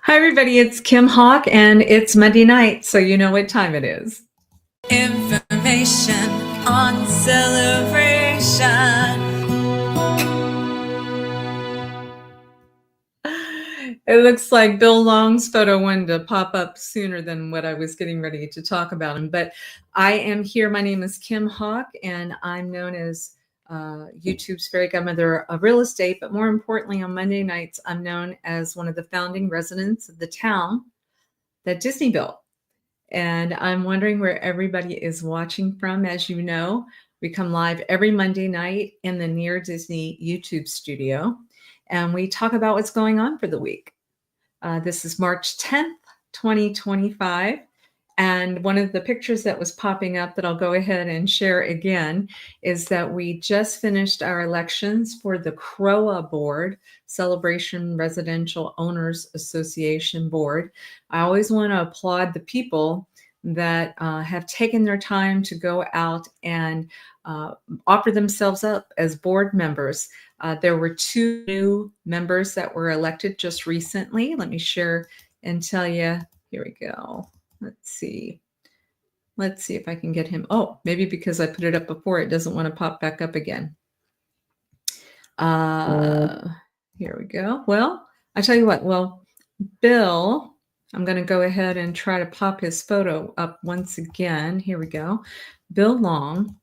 Hi, everybody. It's Kim Hawk, and it's Monday night, so you know what time it is. Information on celebration. It looks like Bill Long's photo wanted to pop up sooner than what I was getting ready to talk about him. But I am here. My name is Kim Hawk, and I'm known as YouTube's fairy godmother of real estate. But more importantly, on Monday nights, I'm known as one of the founding residents of the town that Disney built. And I'm wondering where everybody is watching from. As you know, we come live every Monday night in the Near Disney YouTube studio, and we talk about what's going on for the week. This is March 10th, 2025. And one of the pictures that was popping up that I'll go ahead and share again is that we just finished our elections for the CROA board, Celebration Residential Owners Association board. I always want to applaud the people that have taken their time to go out and offer themselves up as board members. There were 2 new members that were elected just recently. Let me share and tell you. Here we go. Let's see. Let's see if I can get him. Oh, maybe because I put it up before, it doesn't want to pop back up again. Here we go. Well, I tell you what. Well, Bill, I'm going to go ahead and try to pop his photo up once again. Here we go. Bill Long.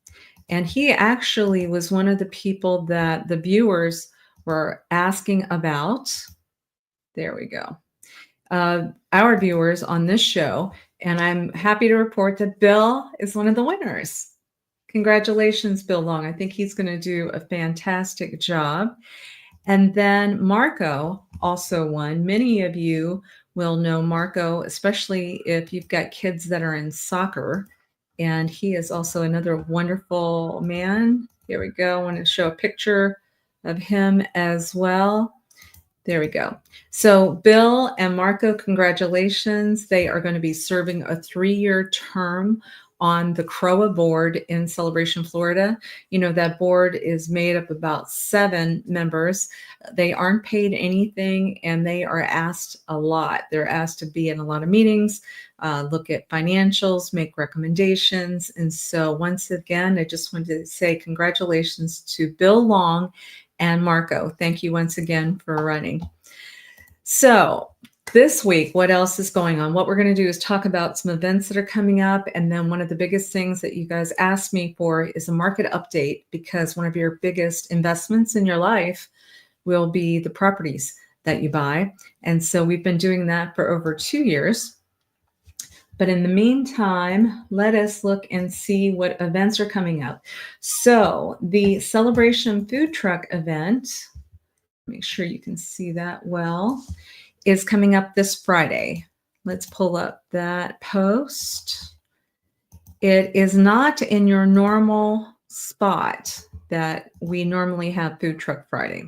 And he actually was one of the people that the viewers were asking about. There we go. Our viewers on this show. And I'm happy to report that Bill is one of the winners. Congratulations, Bill Long. I think he's going to do a fantastic job. And then Marco also won. Many of you will know Marco, especially if you've got kids that are in soccer. And he is also another wonderful man. Here we go. I want to show a picture of him as well. There we go. So Bill and Marco, congratulations. They are going to be serving a 3-year term on the CROA board in Celebration, Florida. You know, that board is made up of about 7 members. They aren't paid anything, and they are asked a lot. They're asked to be in a lot of meetings, look at financials, make recommendations. And so once again, I just wanted to say congratulations to Bill Long and Marco. Thank you once again for running. So this week, what else is going on? What we're going to do is talk about some events that are coming up. And then one of the biggest things that you guys asked me for is a market update, because one of your biggest investments in your life will be the properties that you buy. And so we've been doing that for over 2 years. But in the meantime, let us look and see what events are coming up. So the Celebration Food Truck event, make sure you can see that well, is coming up this Friday. Let's pull up that post. It is not in your normal spot that we normally have Food Truck Friday.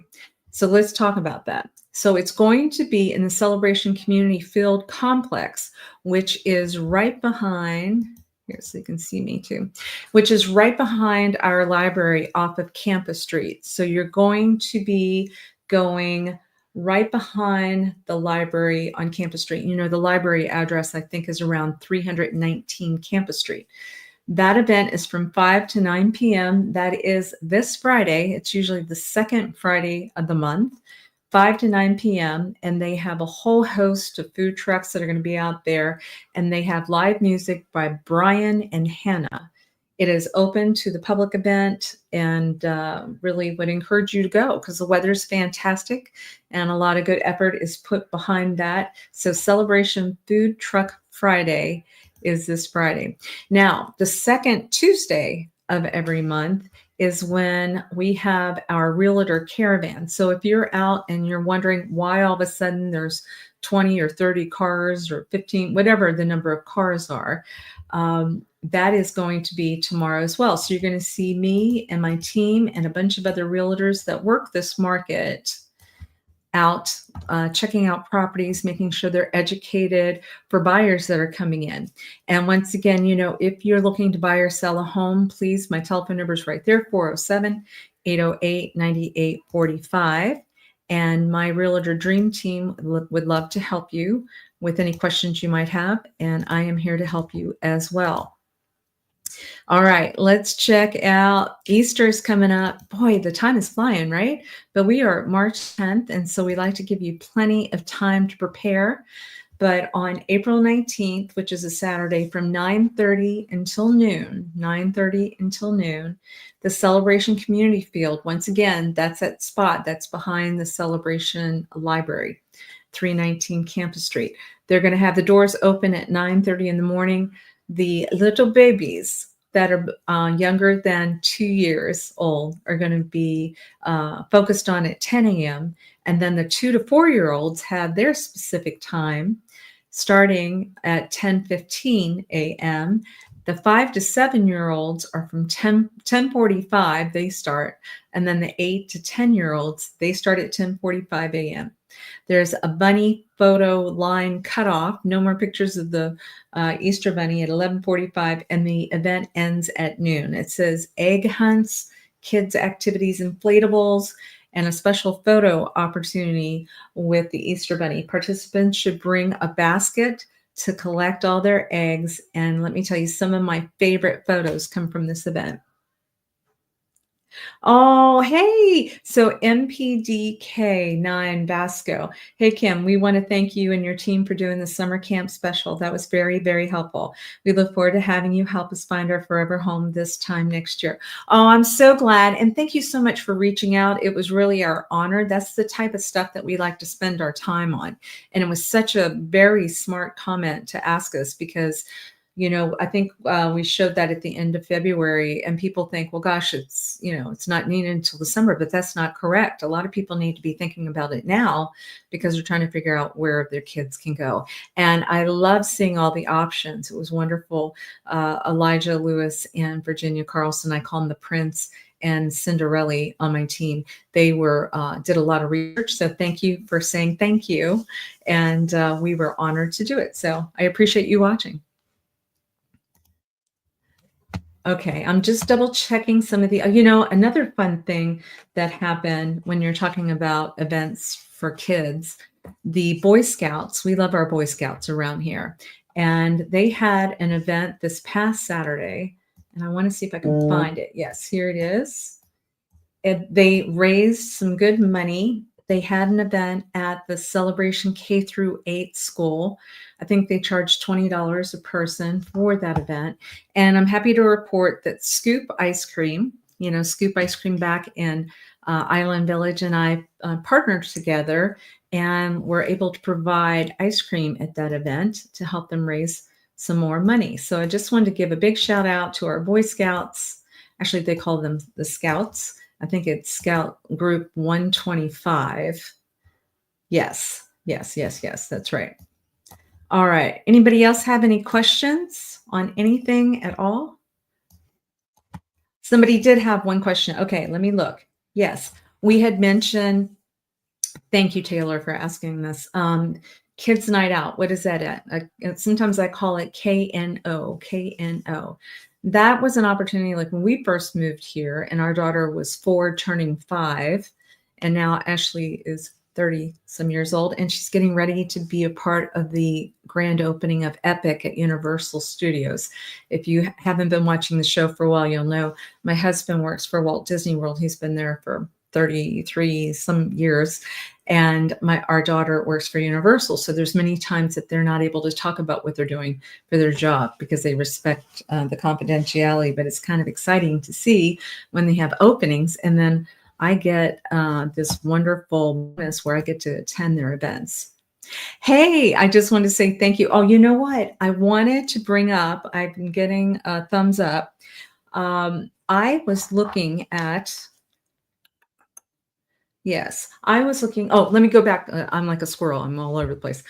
So let's talk about that. So it's going to be in the Celebration Community Field Complex, which is right behind, here so you can see me too, which is right behind our library off of Campus Street. So you're going to be going right behind the library on Campus Street. You know, the library address, I think, is around 319 Campus Street. That event is from 5 to 9 p.m. That is this Friday. It's usually the second Friday of the month, 5 to 9 p.m. And they have a whole host of food trucks that are going to be out there. And they have live music by Brian and Hannah. It is open to the public event, and really would encourage you to go because the weather is fantastic and a lot of good effort is put behind that. So Celebration Food Truck Friday is this Friday. Now, the second Tuesday of every month is when we have our realtor caravan. So if you're out and you're wondering why all of a sudden there's 20 or 30 cars or 15, whatever the number of cars are, that is going to be tomorrow as well. So you're going to see me and my team and a bunch of other realtors that work this market out, checking out properties, making sure they're educated for buyers that are coming in. And once again, you know, if you're looking to buy or sell a home, please, my telephone number is right there, 407-808-9845. And my Realtor Dream Team would love to help you with any questions you might have. And I am here to help you as well. All right, let's check out Easter's coming up. Boy, the time is flying, right? But we are March 10th, and so we like to give you plenty of time to prepare. But on April 19th, which is a Saturday from 9:30 until noon, 9:30 until noon, the Celebration Community Field, once again, that's that spot that's behind the Celebration Library, 319 Campus Street. They're going to have the doors open at 9:30 in the morning. The little babies that are younger than 2 years old are going to be focused on at 10 a.m. And then the 2 to 4-year-olds have their specific time starting at 10:15 a.m. The 5 to 7-year-olds are from 10:45, they start. And then the 8 to 10-year-olds, they start at 10:45 a.m. There's a bunny photo line cutoff. No more pictures of the Easter bunny at 11:45, and the event ends at noon. It says egg hunts, kids activities, inflatables, and a special photo opportunity with the Easter bunny. Participants should bring a basket to collect all their eggs. And let me tell you, some of my favorite photos come from this event. Oh, hey. So MPDK9 Vasco. Hey, Kim, we want to thank you and your team for doing the summer camp special. That was very, very helpful. We look forward to having you help us find our forever home this time next year. Oh, I'm so glad. And thank you so much for reaching out. It was really our honor. That's the type of stuff that we like to spend our time on. And it was such a very smart comment to ask us because I think we showed that at the end of February, and people think, well, gosh, it's not needed until December, but that's not correct. A lot of people need to be thinking about it now because they're trying to figure out where their kids can go. And I love seeing all the options. It was wonderful. Elijah Lewis and Virginia Carlson, I call them the Prince, and Cinderella on my team. They did a lot of research. So thank you for saying thank you. And we were honored to do it. So I appreciate you watching. Okay, I'm just double checking some of the, another fun thing that happened when you're talking about events for kids, the Boy Scouts, we love our Boy Scouts around here. And they had an event this past Saturday, and I want to see if I can find it. Yes, here it is. They raised some good money. They had an event at the Celebration K through 8 school. I think they charged $20 a person for that event. And I'm happy to report that Scoop Ice Cream, Scoop Ice Cream back in Island Village, and I partnered together and were able to provide ice cream at that event to help them raise some more money. So I just wanted to give a big shout out to our Boy Scouts. Actually, they call them the Scouts. I think it's Scout Group 125. Yes, that's right. All right. Anybody else have any questions on anything at all? Somebody did have one question. Okay, let me look. Yes, we had mentioned, thank you, Taylor, for asking this. Kids Night Out, what is that at? Sometimes I call it KNO. That was an opportunity, like when we first moved here and our daughter was 4 turning 5, and now Ashley is 30 some years old, and she's getting ready to be a part of the grand opening of Epic at Universal Studios. If you haven't been watching the show for a while, you'll know my husband works for Walt Disney World. He's been there for 33 some years, and our daughter works for Universal. So there's many times that they're not able to talk about what they're doing for their job because they respect the confidentiality, but it's kind of exciting to see when they have openings. And then I get this wonderful bonus where I get to attend their events. Hey, I just wanted to say thank you. Oh, you know what? I wanted to bring up, I've been getting a thumbs up. I was looking at, yes, I was looking. Oh, let me go back. I'm like a squirrel. I'm all over the place.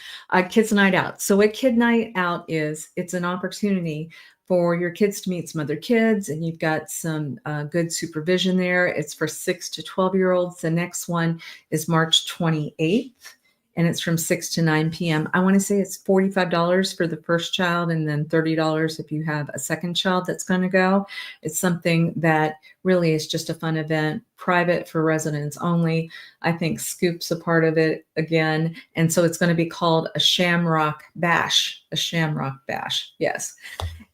Kids Night Out. So what Kid Night Out is, it's an opportunity for your kids to meet some other kids, and you've got some good supervision there. It's for 6 to 12-year-olds. The next one is March 28th. and it's from 6 to 9 p.m. I want to say it's $45 for the first child and then $30 if you have a second child that's going to go. It's something that really is just a fun event, private for residents only. I think Scoop's a part of it again. And so it's going to be called a Shamrock Bash. A Shamrock Bash. Yes.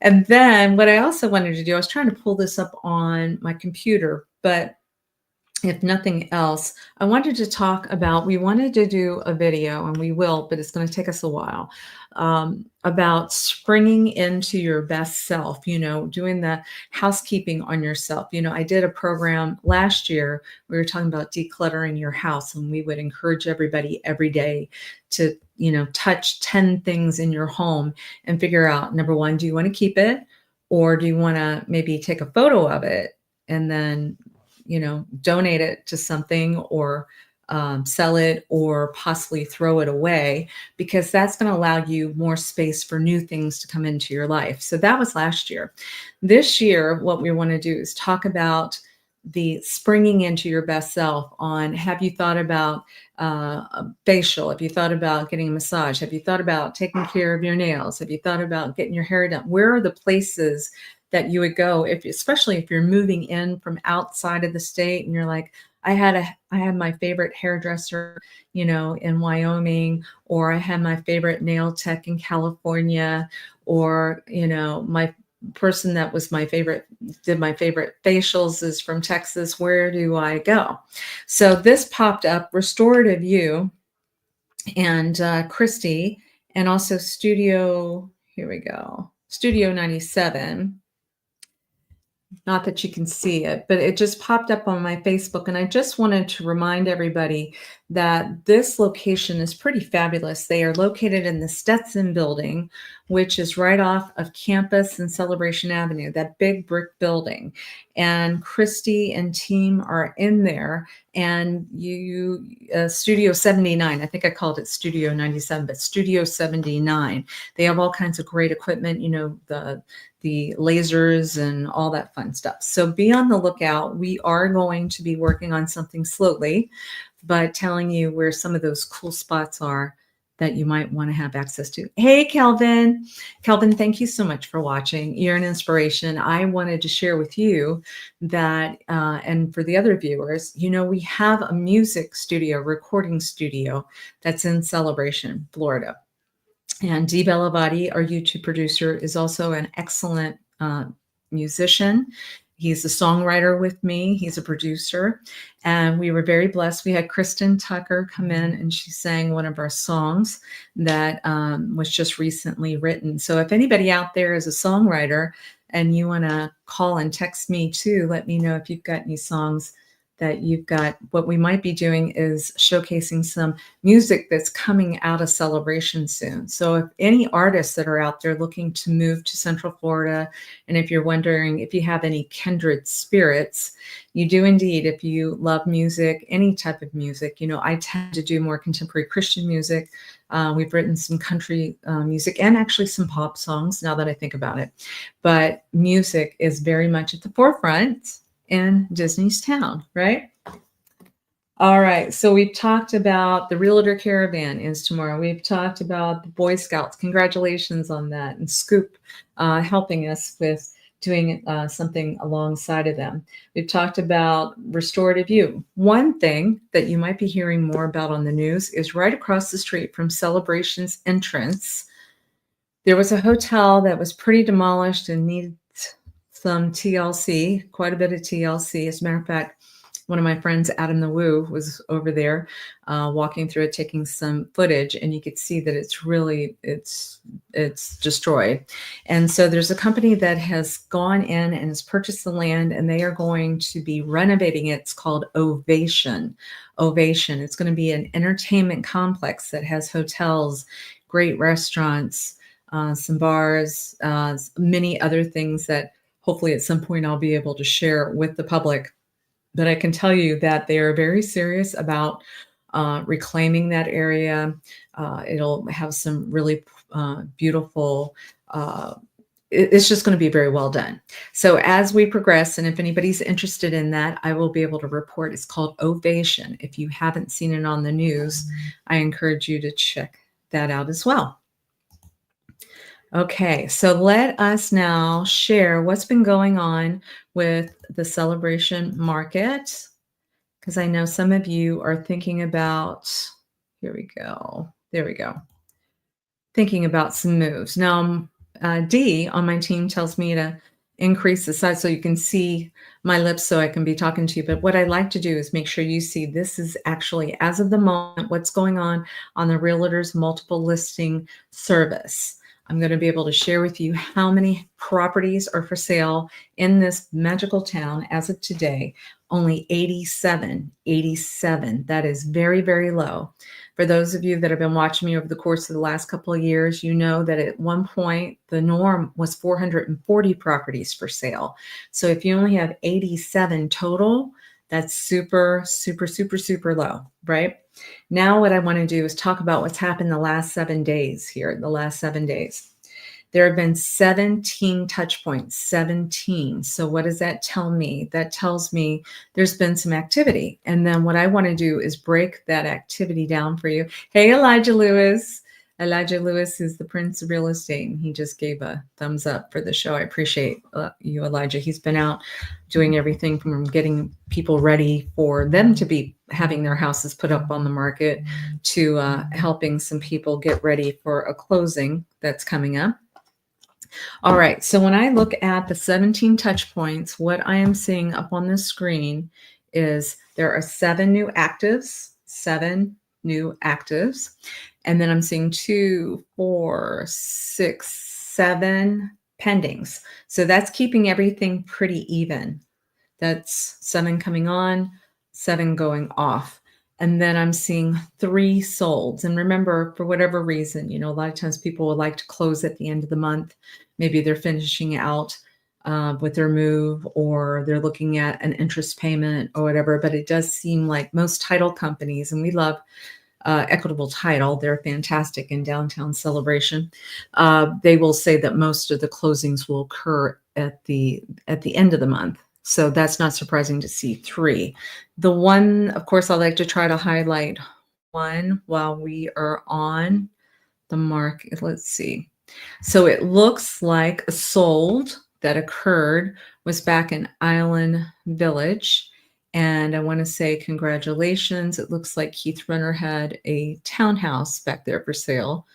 And then what I also wanted to do, I was trying to pull this up on my computer, but if nothing else, I wanted to talk about, we wanted to do a video, and we will, but it's going to take us a while, about springing into your best self, doing the housekeeping on yourself. I did a program last year. We were talking about decluttering your house, and we would encourage everybody every day to, touch 10 things in your home and figure out, number one, do you want to keep it? Or do you want to maybe take a photo of it and then donate it to something, or sell it, or possibly throw it away, because that's going to allow you more space for new things to come into your life. So that was last year. This year, what we want to do is talk about the springing into your best self on, have you thought about a facial? Have you thought about getting a massage? Have you thought about taking care of your nails? Have you thought about getting your hair done? Where are the places that you would go, especially if you're moving in from outside of the state and you're like, I had my favorite hairdresser, in Wyoming, or I had my favorite nail tech in California, or, my person that was did my favorite facials is from Texas. Where do I go? So this popped up, Restorative You and Christy, and also here we go, Studio 97. Not that you can see it, but it just popped up on my Facebook. And I just wanted to remind everybody that this location is pretty fabulous. They are located in the Stetson building, which is right off of Campus and Celebration Avenue, that big brick building. And Christy and team are in there. And Studio 79, I think I called it Studio 97, but Studio 79. They have all kinds of great equipment, the lasers and all that fun stuff. So be on the lookout. We are going to be working on something slowly, but telling you where some of those cool spots are that you might want to have access to. Hey, Kelvin. Kelvin, thank you so much for watching. You're an inspiration. I wanted to share with you that, and for the other viewers, we have a music studio, recording studio that's in Celebration, Florida. And Dee Bellavati, our YouTube producer, is also an excellent musician. He's a songwriter with me. He's a producer. And we were very blessed. We had Kristen Tucker come in, and she sang one of our songs that was just recently written. So if anybody out there is a songwriter and you want to call and text me too, let me know if you've got any songs that you've got. What we might be doing is showcasing some music that's coming out of Celebration soon. So if any artists that are out there looking to move to Central Florida, and if you're wondering if you have any kindred spirits, you do indeed. If you love music, any type of music, I tend to do more contemporary Christian music. We've written some country music and actually some pop songs, now that I think about it. But music is very much at the forefront in Disney's town, right? All right, so we've talked about the Realtor Caravan is tomorrow. We've talked about the Boy Scouts. Congratulations on that. And Scoop helping us with doing something alongside of them. We've talked about Restorative You. One thing that you might be hearing more about on the news is right across the street from Celebration's entrance, there was a hotel that was pretty demolished and needed some TLC, quite a bit of TLC. As a matter of fact, one of my friends, Adam the Woo, was over there walking through it, taking some footage, and you could see that it's destroyed. And so there's a company that has gone in and has purchased the land, and they are going to be renovating it. It's called Ovation. Ovation. It's going to be an entertainment complex that has hotels, great restaurants, some bars, many other things that hopefully at some point I'll be able to share with the public. But I can tell you that they are very serious about reclaiming that area. It'll have some really beautiful it's just going to be very well done. So as we progress, and if anybody's interested in that, I will be able to report. It's called Ovation. If you haven't seen it on the news, I encourage you to check that out as well. Okay, so let us now share what's been going on with the celebration market, because I know some of you are thinking about, here we go, there we go, thinking about some moves. Now, D on my team tells me to increase the size so you can see my lips so I can be talking to you. But what I like to do is make sure you see this is actually, as of the moment, what's going on the Realtors Multiple Listing Service. I'm going to be able to share with you how many properties are for sale in this magical town as of today. Only 87. That is very, very low. For those of you that have been watching me over the course of the last couple of years, you know that at one point the norm was 440 properties for sale. So if you only have 87 total, that's super, super, super, super low, right? Now what I want to do is talk about what's happened the last 7 days here, the last 7 days. There have been 17 touch points, 17. So what does that tell me? That tells me there's been some activity. And then what I want to do is break that activity down for you. Hey, Elijah Lewis. Elijah Lewis is the Prince of Real Estate, and he just gave a thumbs up for the show. I appreciate you, Elijah. He's been out doing everything from getting people ready for them to be having their houses put up on the market to helping some people get ready for a closing that's coming up. All right, so when I look at the 17 touch points, what I am seeing up on the screen is there are 7 new actives, and then I'm seeing 2, 4, 6, 7 pendings. So that's keeping everything pretty even. That's 7 coming on, 7 going off. And then I'm seeing 3 solds. And remember, for whatever reason, you know, a lot of times people would like to close at the end of the month. Maybe they're finishing out with their move, or they're looking at an interest payment or whatever. But it does seem like most title companies, and we love Equitable Title, they're fantastic in downtown Celebration. They will say that most of the closings will occur at the end of the month. So that's not surprising to see 3. The one, of course, I like to try to highlight one while we are on the market. Let's see. So it looks like a sold that occurred was back in Island Village. And I want to say congratulations. It looks like Keith Renner had a townhouse back there for sale,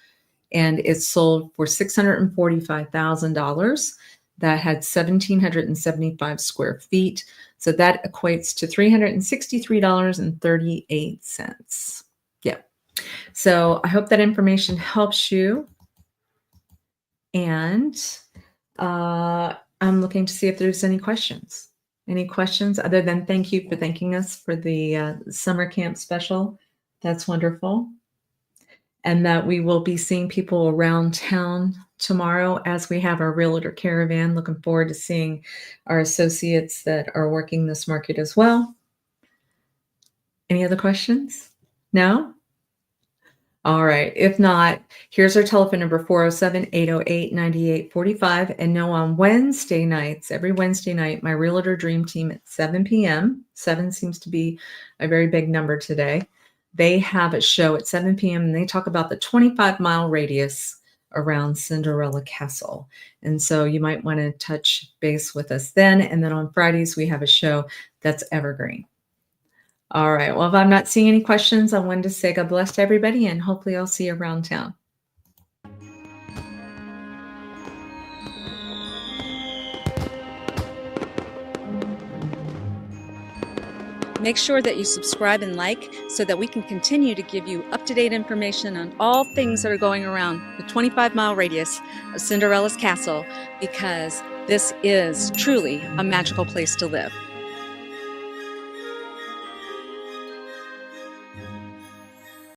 and it sold for $645,000. That had 1,775 square feet. So that equates to $363.38. Yeah. So I hope that information helps you. And I'm looking to see if there's any questions. Any questions other than thank you for thanking us for the summer camp special. That's wonderful. And that we will be seeing people around town tomorrow as we have our realtor caravan. Looking forward to seeing our associates that are working this market as well. Any other questions? No? All right. If not, here's our telephone number, 407-808-9845. And no, on Wednesday nights, every Wednesday night, my Realtor Dream Team at 7 p.m. 7 seems to be a very big number today. They have a show at 7 p.m. and they talk about the 25-mile radius around Cinderella Castle. And so you might want to touch base with us then. And then on Fridays, we have a show that's evergreen. All right. Well, if I'm not seeing any questions, I wanted to say God bless to everybody, and hopefully I'll see you around town. Make sure that you subscribe and like so that we can continue to give you up-to-date information on all things that are going around the 25-mile radius of Cinderella's Castle, because this is truly a magical place to live.